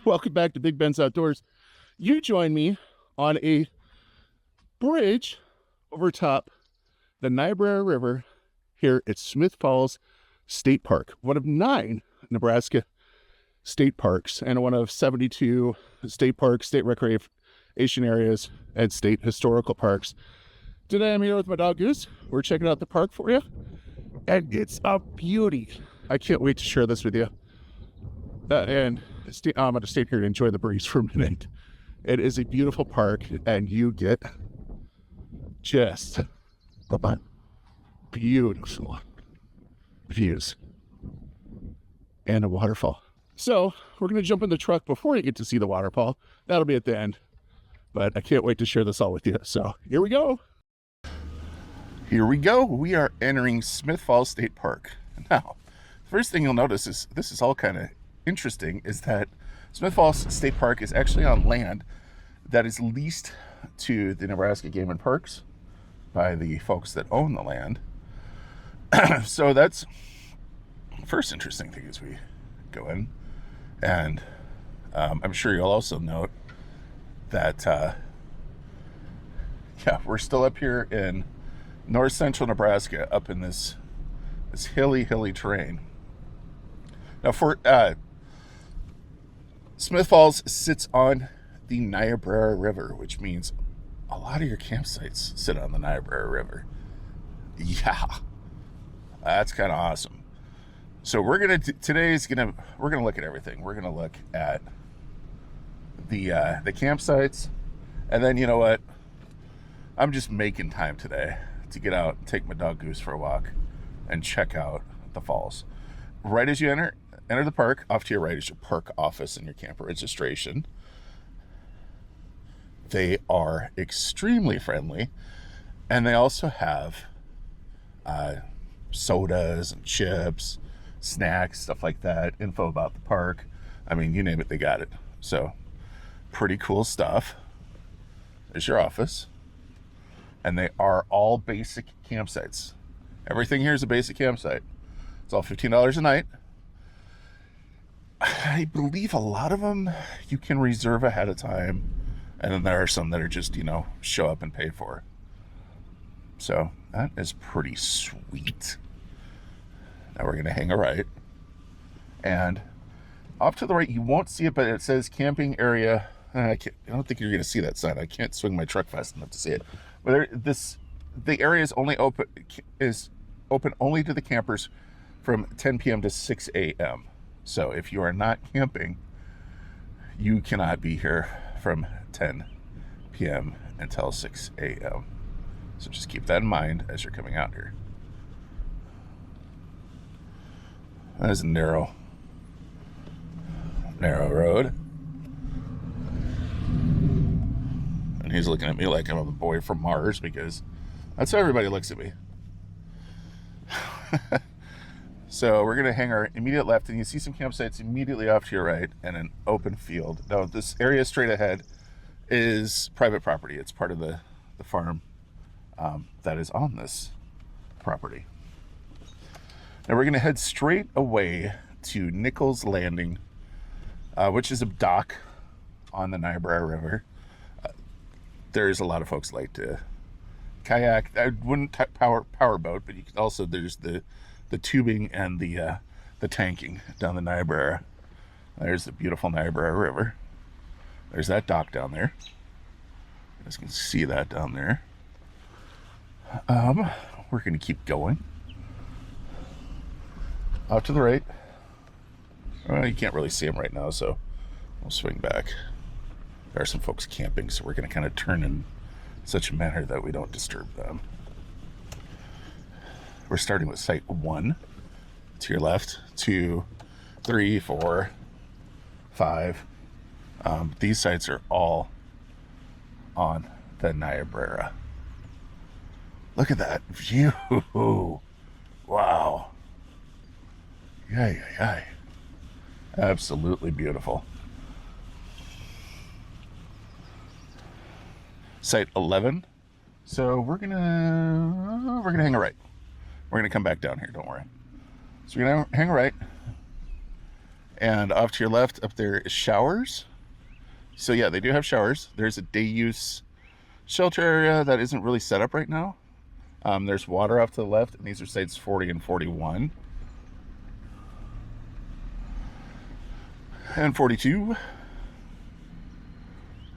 Welcome back to Big Ben's Outdoors. You join me on a bridge over top the Niobrara River here at Smith Falls State Park, one of 9 Nebraska state parks and one of 72 state parks, state recreation areas, and state historical parks. Today I'm here with my dog Goose. We're checking out the park for you, and it's a beauty. I can't wait to share this with you. I'm going to stay here and enjoy the breeze for a minute. It is a beautiful park, and you get just beautiful views and a waterfall. So we're going to jump in the truck before you get to see the waterfall. That'll be at the end, but I can't wait to share this all with you. So here we go. Here we go. We are entering Smith Falls State Park. Now, the first thing you'll notice is this is all kind of interesting, is that Smith Falls State Park is actually on land that is leased to the Nebraska Game and Parks by the folks that own the land. So that's the first interesting thing as we go in. And I'm sure you'll also note that, we're still up here in north central Nebraska, up in this hilly terrain. Now, for Smith Falls sits on the Niobrara River, which means a lot of your campsites sit on the Niobrara River. Yeah, that's kind of awesome. So we're gonna look at everything. We're gonna look at the campsites, and then you know what? I'm just making time today to get out and take my dog Goose for a walk and check out the falls. Right as you enter the park, off to your right is your park office and your camper registration. They are extremely friendly, and they also have sodas and chips, snacks, stuff like that, info about the park. I mean, you name it, they got it. So pretty cool stuff. There's your office, and they are all basic campsites. Everything here is a basic campsite. It's all $15 a night. I believe a lot of them you can reserve ahead of time, and then there are some that are just, show up and pay for. So that is pretty sweet. Now we're going to hang a right, and off to the right, you won't see it, but it says camping area. I don't think you're going to see that sign. I can't swing my truck fast enough to see it. But the area is open only to the campers from 10 p.m. to 6 a.m. So if you are not camping, you cannot be here from 10 p.m. until 6 a.m. So just keep that in mind as you're coming out here. That is a narrow road. And he's looking at me like I'm a boy from Mars, because that's how everybody looks at me. So we're going to hang our immediate left, and you see some campsites immediately off to your right and an open field. Now, this area straight ahead is private property. It's part of the farm that is on this property. Now we're going to head straight away to Nichols Landing, which is a dock on the Niobrara River. There's a lot of folks like to kayak. I wouldn't power boat, but you can also, there's the tubing and the tanking down the Niobrara. There's the beautiful Niobrara River. There's that dock down there. You guys can see that down there. We're going to keep going. Out to the right. Well, you can't really see them right now, so we'll swing back. There are some folks camping, so we're going to kind of turn in such a manner that we don't disturb them. We're starting with site 1 to your left, 2, 3, 4, 5. These sites are all on the Niobrara. Look at that view. Wow. Yay. Absolutely beautiful. Site 11. So we're gonna hang a right. We're gonna come back down here, don't worry. So we're gonna hang a right, And off to your left, up there is showers. So yeah, they do have showers. There's a day use shelter area that isn't really set up right now. There's water off to the left, and these are sites 40 and 41. And 42.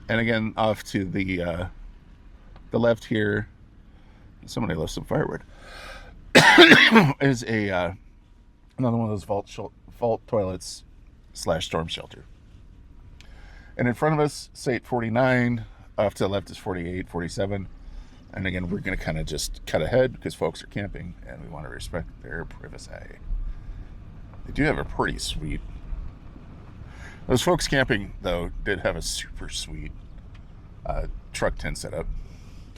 And again, off to the left here, somebody left some firewood, is another one of those vault toilets / storm shelter. And in front of us, site 49, off to the left is 48, 47. And again, we're going to kind of just cut ahead because folks are camping and we want to respect their privacy. They do have a pretty sweet... Those folks camping, though, did have a super sweet truck tent setup.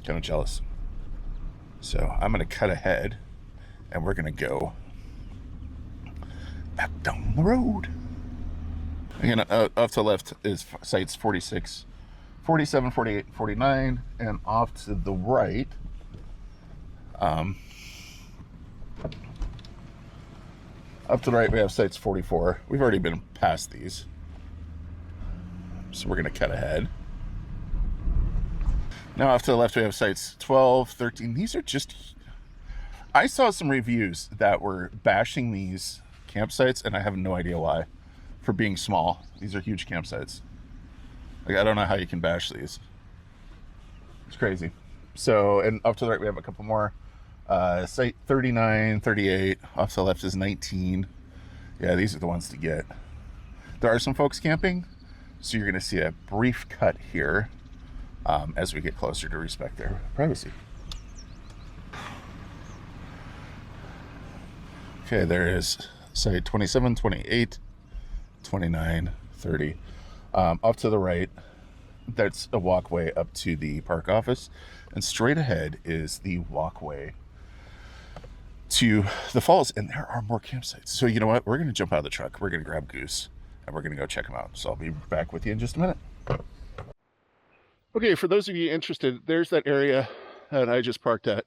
Kind of jealous. So I'm going to cut ahead and we're going to go back down the road. Again, off to the left is sites 46, 47, 48, 49, and off to the right, up to the right we have sites 44. We've already been past these, so we're going to cut ahead. Now off to the left we have sites 12, 13. These are just... I saw some reviews that were bashing these campsites, and I have no idea why. For being small. These are huge campsites. Like, I don't know how you can bash these. It's crazy. So, and up to the right we have a couple more. Site 39, 38. Off to the left is 19. Yeah, these are the ones to get. There are some folks camping, so you're going to see a brief cut here as we get closer to respect their privacy. Okay, there is site 27, 28, 29, 30. Up to the right, that's a walkway up to the park office, and straight ahead is the walkway to the falls, and there are more campsites. So you know what? We're going to jump out of the truck. We're going to grab Goose, and we're going to go check them out. So I'll be back with you in just a minute. Okay, for those of you interested, there's that area that I just parked at.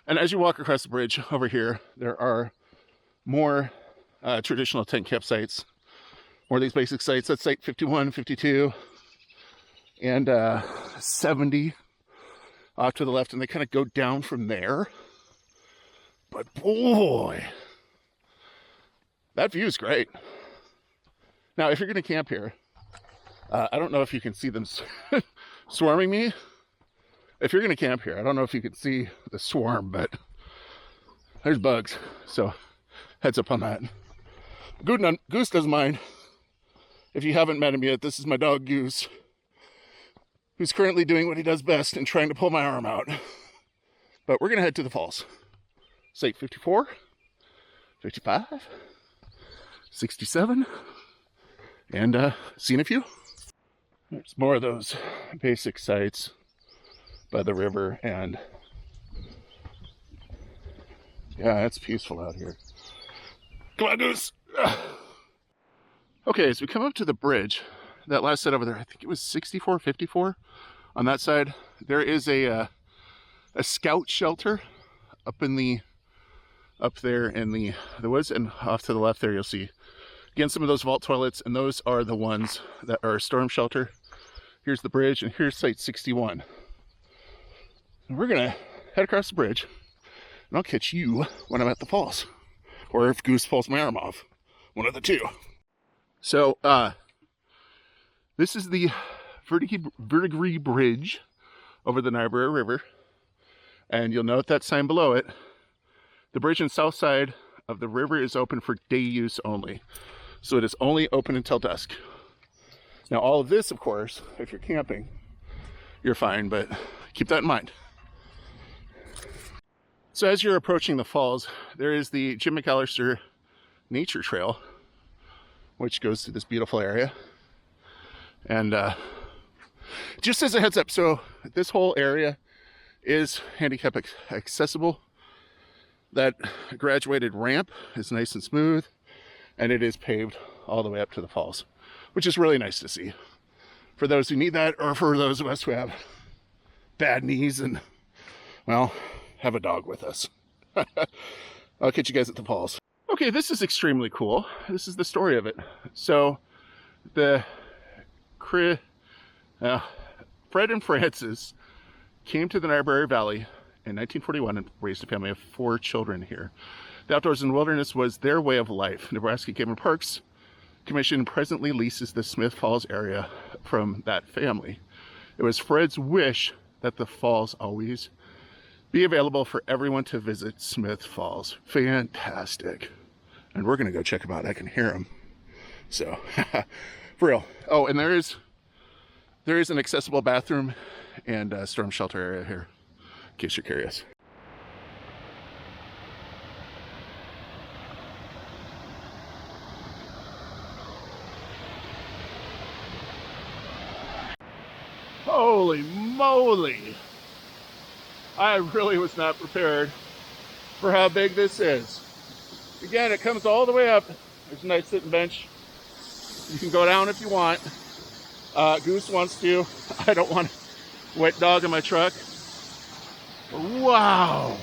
And as you walk across the bridge over here, there are more traditional tent campsites. More of these basic sites. That's site 51, 52, and 70 off to the left, and they kind of go down from there. But boy, that view is great. Now, if you're going to camp here, I don't know if you can see them swarming me. If you're going to camp here, I don't know if you can see the swarm, but there's bugs, so heads up on that. Goose doesn't mind. If you haven't met him yet, this is my dog Goose, who's currently doing what he does best and trying to pull my arm out. But we're going to head to the falls. Site 54, 55, 67, and seen a few. There's more of those basic sites by the river, and yeah, it's peaceful out here. Come on, Goose! Okay, as we come up to the bridge, that last set over there, I think it was 64, 54 on that side. There is a scout shelter up there in the woods, and off to the left there you'll see again some of those vault toilets, and those are the ones that are a storm shelter. Here's the bridge, and here's site 61. And we're gonna head across the bridge, and I'll catch you when I'm at the falls, or if Goose pulls my arm off, one of the two. So, this is the verdigris bridge over the Niobrara River. And you'll note that sign below it. The bridge on the south side of the river is open for day use only. So it is only open until dusk. Now all of this, of course, if you're camping, you're fine, but keep that in mind. So as you're approaching the falls, there is the Jim McAllister Nature Trail, which goes to this beautiful area. And just as a heads up, so this whole area is handicap accessible. That graduated ramp is nice and smooth, and it is paved all the way up to the falls, which is really nice to see for those who need that, or for those of us who have bad knees and, well, have a dog with us. I'll catch you guys at the falls. Okay, this is extremely cool. This is the story of it. So the Fred and Frances came to the Niobrara Valley in 1941 and raised a family of 4 children here. The outdoors and wilderness was their way of life. Nebraska Game and Parks Commission presently leases the Smith Falls area from that family. It was Fred's wish that the falls always be available for everyone to visit Smith Falls. Fantastic. And we're gonna go check them out. I can hear them. So, for real. Oh, and there is an accessible bathroom and storm shelter area here, in case you're curious. Holy moly! I really was not prepared for how big this is. Again, it comes all the way up. There's a nice sitting bench. You can go down if you want. Goose wants to. I don't want a wet dog in my truck. Wow!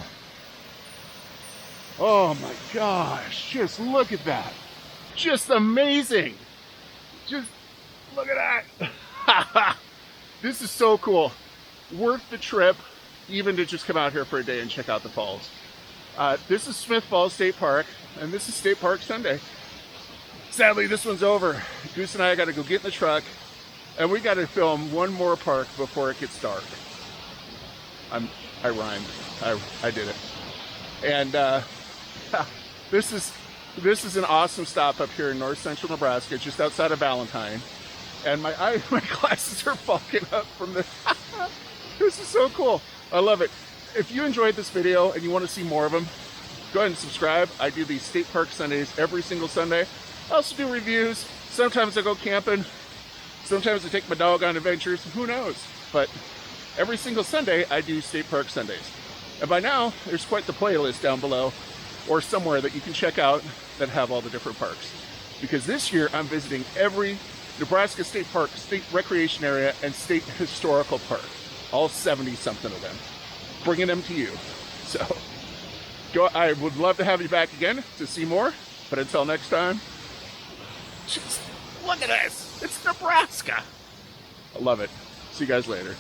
Oh my gosh, just look at that. Just amazing. Just look at that. This is so cool. Worth the trip, even to just come out here for a day and check out the falls. This is Smith Falls State Park, and this is State Park Sunday. Sadly, this one's over. Goose and I got to go get in the truck, and we got to film one more park before it gets dark. I rhymed. I did it. And this is an awesome stop up here in north central Nebraska, just outside of Valentine. And my glasses are fogging up from this. This is so cool. I love it. If you enjoyed this video and you want to see more of them, go ahead and subscribe. I do these State Park Sundays every single Sunday. I also do reviews. Sometimes I go camping. Sometimes I take my dog on adventures. Who knows? But every single Sunday, I do State Park Sundays. And by now, there's quite the playlist down below or somewhere that you can check out that have all the different parks. Because this year, I'm visiting every Nebraska State Park, State Recreation Area, and State Historical Park. All 70-something of them. Bringing them to you. So, I would love to have you back again to see more. But until next time, just look at this. It's Nebraska. I love it. See you guys later.